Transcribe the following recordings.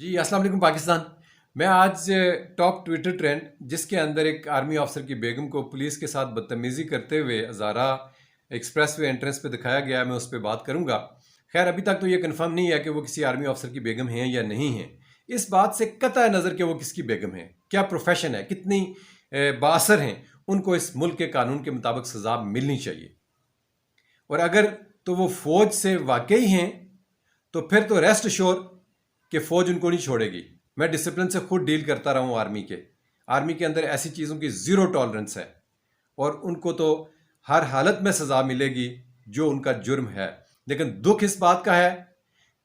जी, अस्सलाम वालेकुम पाकिस्तान। मैं आज टॉप ट्विटर ट्रेंड जिसके अंदर एक आर्मी ऑफिसर की बेगम को पुलिस के साथ बदतमीज़ी करते हुए हज़ारा एक्सप्रेस वे एंट्रेंस पे दिखाया गया है, मैं उस पर बात करूंगा। खैर अभी तक तो ये कंफर्म नहीं है कि वो किसी आर्मी ऑफिसर की बेगम हैं या नहीं हैं। इस बात से कतई नज़र कि वो किसकी बेगम है, क्या प्रोफेशन है, कितनी बाअसर हैं, उनको इस मुल्क के कानून के मुताबिक सज़ा मिलनी चाहिए। और अगर तो वो फ़ौज से वाकई हैं तो फिर तो रेस्ट श्योर कि फ़ौज उनको नहीं छोड़ेगी। मैं डिसिप्लिन से खुद डील करता रहा हूँ आर्मी के अंदर ऐसी चीज़ों की ज़ीरो टॉलरेंस है और उनको तो हर हालत में सज़ा मिलेगी जो उनका जुर्म है। लेकिन दुख इस बात का है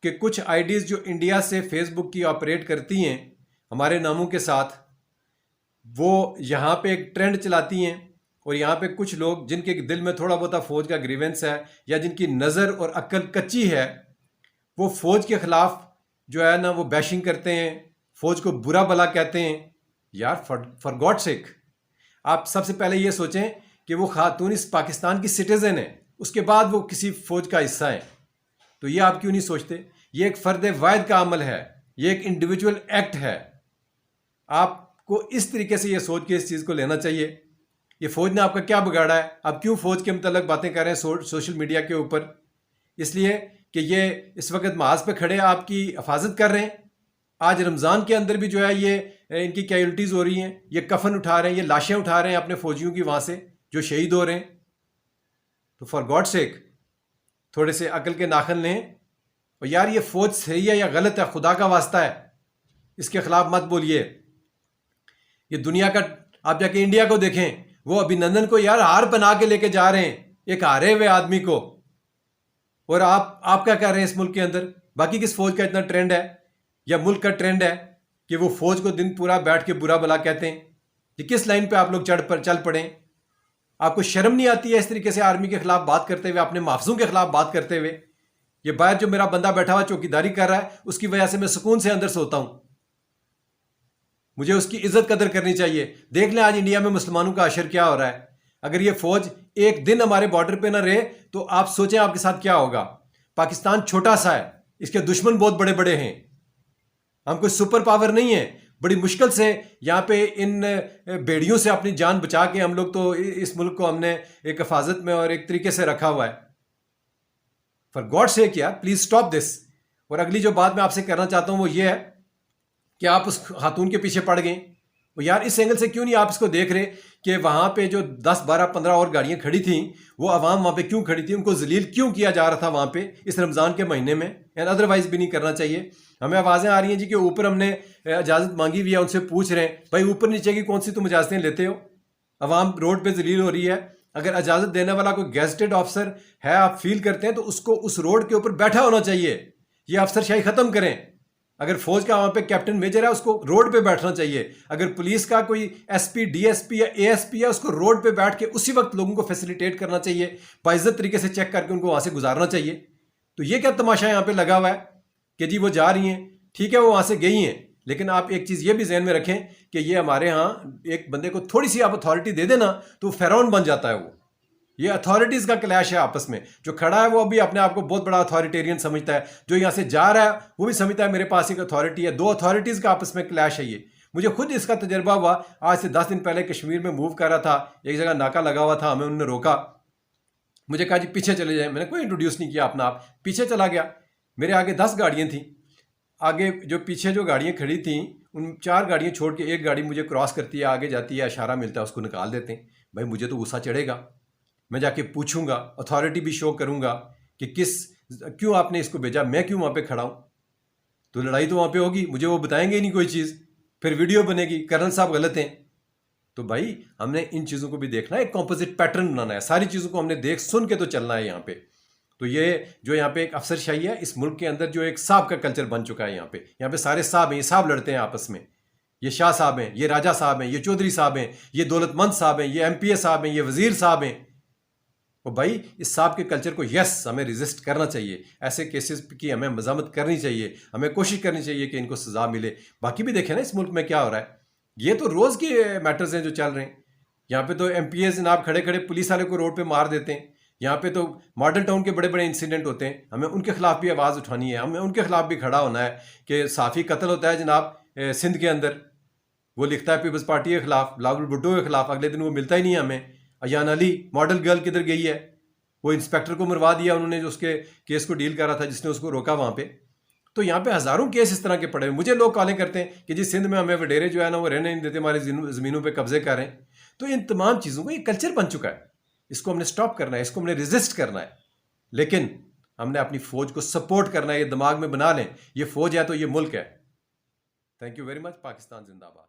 कि कुछ आईडीज़ जो इंडिया से फेसबुक की ऑपरेट करती हैं हमारे नामों के साथ, वो यहाँ पे एक ट्रेंड चलाती हैं और यहाँ पे कुछ लोग जिनके दिल में थोड़ा बहुत फ़ौज का ग्रीवेंस है या जिनकी नज़र और अक्ल कच्ची है, वो फ़ौज के ख़िलाफ़ जो है ना वो बैशिंग करते हैं, फ़ौज को बुरा भला कहते हैं। यार फॉर गॉड सेक, आप सबसे पहले ये सोचें कि वो खातून इस पाकिस्तान की सिटीज़न है, उसके बाद वो किसी फ़ौज का हिस्सा है। तो ये आप क्यों नहीं सोचते? ये एक फ़र्द वाहिद का अमल है, ये एक इंडिविजुअल एक्ट है। आपको इस तरीके से ये सोच के इस चीज़ को लेना चाहिए। ये फ़ौज ने आपका क्या बिगाड़ा है? आप क्यों फ़ौज के मतलब बातें कर रहे हैं सोशल मीडिया के ऊपर? इसलिए कि ये इस वक्त महाज पे खड़े आपकी हिफाजत कर रहे हैं। आज रमज़ान के अंदर भी जो है ये इनकी कैजुअल्टीज़ हो रही हैं, ये कफन उठा रहे हैं, ये लाशें उठा रहे हैं अपने फौजियों की वहाँ से जो शहीद हो रहे हैं। तो फॉर गॉड सेक थोड़े से अकल के नाखन लें। और यार ये फ़ौज सही है या गलत है, खुदा का वास्ता है इसके खिलाफ मत बोलिए। ये दुनिया का, आप जाके इंडिया को देखें, वो अभिनंदन को यार हार बना के लेके जा रहे हैं एक हारे हुए आदमी को। और आप क्या कर रहे हैं इस मुल्क के अंदर? बाकी किस फौज का इतना ट्रेंड है या मुल्क का ट्रेंड है कि वो फौज को दिन पूरा बैठ के बुरा भला कहते हैं? कि किस लाइन पे आप लोग चल पड़े? आपको शर्म नहीं आती है इस तरीके से आर्मी के खिलाफ बात करते हुए, अपने माफजों के खिलाफ बात करते हुए? ये बाहर जो मेरा बंदा बैठा हुआ चौकीदारी कर रहा है उसकी वजह से मैं सुकून से अंदर सोता हूं। मुझे उसकी इज्जत कदर करनी चाहिए। देख लें आज इंडिया में मुसलमानों का अशर क्या हो रहा है। अगर ये फौज एक दिन हमारे बॉर्डर पे ना रहे तो आप सोचें आपके साथ क्या होगा। पाकिस्तान छोटा सा है, इसके दुश्मन बहुत बड़े बड़े हैं। हम कोई सुपर पावर नहीं है। बड़ी मुश्किल से यहाँ पे इन बेड़ियों से अपनी जान बचा के हम लोग तो इस मुल्क को हमने एक हिफाजत में और एक तरीके से रखा हुआ है। फॉर गॉड से किया, प्लीज स्टॉप दिस। और अगली जो बात मैं आपसे करना चाहता हूँ वो ये है कि आप उस खातून के पीछे पड़ गए। वो यार इस एंगल से क्यों नहीं आप इसको देख रहे कि वहाँ पे जो 10, 12, 15 और गाड़ियाँ खड़ी थी, वो अवाम वहाँ पे क्यों खड़ी थी, उनको जलील क्यों किया जा रहा था वहाँ पे इस रमज़ान के महीने में? एंड अदरवाइज भी नहीं करना चाहिए। हमें आवाज़ें आ रही हैं जी कि ऊपर हमने इजाज़त मांगी हुई है, उनसे पूछ रहे हैं भाई ऊपर नीचे की कौन सी तुम इजाज़तें लेते हो? अवाम रोड पर जलील हो रही है। अगर इजाज़त देने वाला कोई गेजेटेड ऑफिसर है, आप फील करते हैं, तो उसको उस रोड के ऊपर बैठा होना चाहिए। ये अफसरशाही ख़त्म करें। अगर फौज का वहां पे कैप्टन मेजर है उसको रोड पे बैठना चाहिए। अगर पुलिस का कोई एसपी, डीएसपी या एएसपी है उसको रोड पे बैठ के उसी वक्त लोगों को फैसिलिटेट करना चाहिए, बाइज्जत तरीके से चेक करके उनको वहां से गुजारना चाहिए। तो ये क्या तमाशा यहाँ पे लगा हुआ है कि जी वो जा रही हैं, ठीक है वो वहां से गई हैं, लेकिन आप एक चीज़ ये भी जहन में रखें कि ये हमारे यहाँ एक बंदे को थोड़ी सी आप अथॉरिटी दे देना तो फेरौन बन जाता है वो। ये अथॉरिटीज का क्लैश है आपस में। जो खड़ा है वो अभी अपने आप को बहुत बड़ा अथॉरिटेरियन समझता है, जो यहाँ से जा रहा है वो भी समझता है मेरे पास एक अथॉरिटी है। दो अथॉरिटीज का आपस में क्लैश है ये। मुझे खुद इसका तजर्बा हुआ। आज से 10 दिन पहले कश्मीर में मूव कर रहा था, एक जगह नाका लगा हुआ था, हमें उन्होंने रोका, मुझे कहा जी पीछे चले जाए। मैंने कोई इंट्रोड्यूस नहीं किया अपना आप, पीछे चला गया। मेरे आगे 10 गाड़ियाँ थी, आगे जो पीछे जो गाड़ियाँ खड़ी थी उन 4 गाड़ियाँ छोड़ के एक गाड़ी मुझे क्रॉस करती है, आगे जाती है, इशारा मिलता है, उसको निकाल देते हैं। भाई मुझे तो गुस्सा चढ़ेगा, मैं जाके पूछूंगा, अथॉरिटी भी शो करूंगा कि क्यों आपने इसको भेजा, मैं क्यों वहां पे खड़ा हूं। तो लड़ाई तो वहां पे होगी, मुझे वो बताएंगे ही नहीं कोई चीज़, फिर वीडियो बनेगी कर्नल साहब गलत हैं। तो भाई हमने इन चीज़ों को भी देखना है, एक कॉम्पोजिट पैटर्न बनाना है, सारी चीज़ों को हमने देख सुन के तो चलना है यहाँ पे। तो ये जो यहाँ पे एक अफसरशाही है इस मुल्क के अंदर, जो एक साहब का कल्चर बन चुका है यहाँ पे सारे साहब हैं, ये साहब लड़ते हैं आपस में। ये शाह साहब हैं, ये राजा साहब हैं, ये चौधरी साहब हैं, ये दौलतमंद साहब हैं, ये एमपीए साहब हैं, ये वजीर साहब हैं। तो भाई इस साहब के कल्चर को यस हमें रिजिस्ट करना चाहिए। ऐसे केसेस की हमें मजामत करनी चाहिए, हमें कोशिश करनी चाहिए कि इनको सजा मिले। बाकी भी देखें ना इस मुल्क में क्या हो रहा है, ये तो रोज़ के मैटर्स हैं जो चल रहे हैं। यहाँ पे तो एमपीए जनाब खड़े खड़े पुलिस वाले को रोड पे मार देते हैं। यहाँ पे तो मॉडल टाउन के बड़े बड़े इंसिडेंट होते हैं, हमें उनके खिलाफ भी आवाज़ उठानी है, हमें उनके खिलाफ भी खड़ा होना है कि साफ़ी कत्ल होता है जनाब सिंध के अंदर, वो लिखता है पीपल्स पार्टी के खिलाफ, बिलावल भुट्टो के खिलाफ, अगले दिन वो मिलता ही नहीं है हमें। अयान अली मॉडल गर्ल किधर गई है? वो इंस्पेक्टर को मरवा दिया उन्होंने जो उसके केस को डील कर रहा था, जिसने उसको रोका वहाँ पे। तो यहाँ पे हज़ारों केस इस तरह के पड़े हैं। मुझे लोग कॉलें करते हैं कि जी सिंध में हमें वडेरे जो है ना वो रहने नहीं देते, हमारी ज़मीनों पे कब्जे कर रहे हैं। तो इन तमाम चीज़ों को ये कल्चर बन चुका है, इसको हमने स्टॉप करना है, इसको हमने रेजिस्ट करना है। लेकिन हमने अपनी फ़ौज को सपोर्ट करना है, ये दिमाग में बना लें, ये फ़ौज है तो ये मुल्क है। Thank you very much. Pakistan जिंदाबाद।